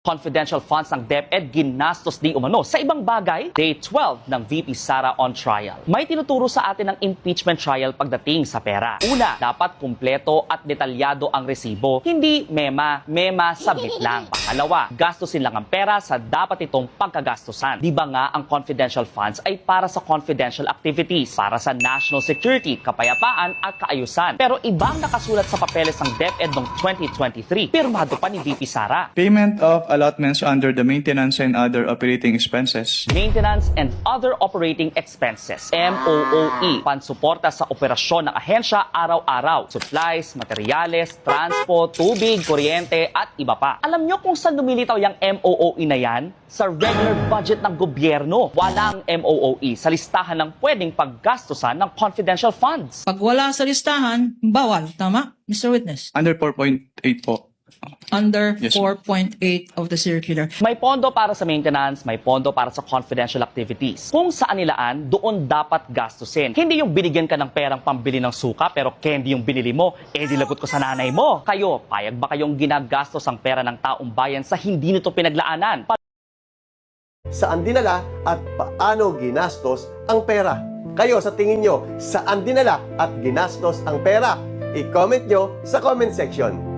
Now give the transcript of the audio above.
Confidential funds ng DepEd ginastos di umano sa ibang bagay. Day 12 ng VP Sara on trial. May tinuturo sa atin ng impeachment trial pagdating sa pera. Una, dapat kumpleto at detalyado ang resibo. Hindi mema sabit lang. Pangalawa, gastusin lang ang pera sa dapat itong pagkagastusan. Di ba nga ang confidential funds ay para sa confidential activities, para sa national security, kapayapaan at kaayusan. Pero ibang nakasulat sa papeles ng DepEd noong 2023. Pirmado pa ni VP Sara. Payment of allotments under the maintenance and other operating expenses. Maintenance and Other Operating Expenses, MOOE, pansuporta sa operasyon ng ahensya araw-araw, supplies, materyales, transport, tubig, kuryente at iba pa. Alam nyo kung saan lumilitaw yung MOOE na yan? Sa regular budget ng gobyerno. Walang MOOE sa listahan ng pwedeng paggastusan ng confidential funds. Pag wala sa listahan, bawal. Tama, Mr. Witness? Under 4.8 po. Under Yes, 4.8 of the circular. May pondo para sa maintenance, may pondo para sa confidential activities. Kung saan nilaan, doon dapat gastusin. Hindi yung binigyan ka ng perang pambili ng suka pero candy yung binili mo, dilagot ko sa nanay mo. Kayo, payag ba kayong ginagastos ang pera ng taong bayan sa hindi nito pinaglaanan? Saan dinala at paano ginastos ang pera? Kayo sa tingin nyo, saan dinala at ginastos ang pera? I-comment nyo sa comment section.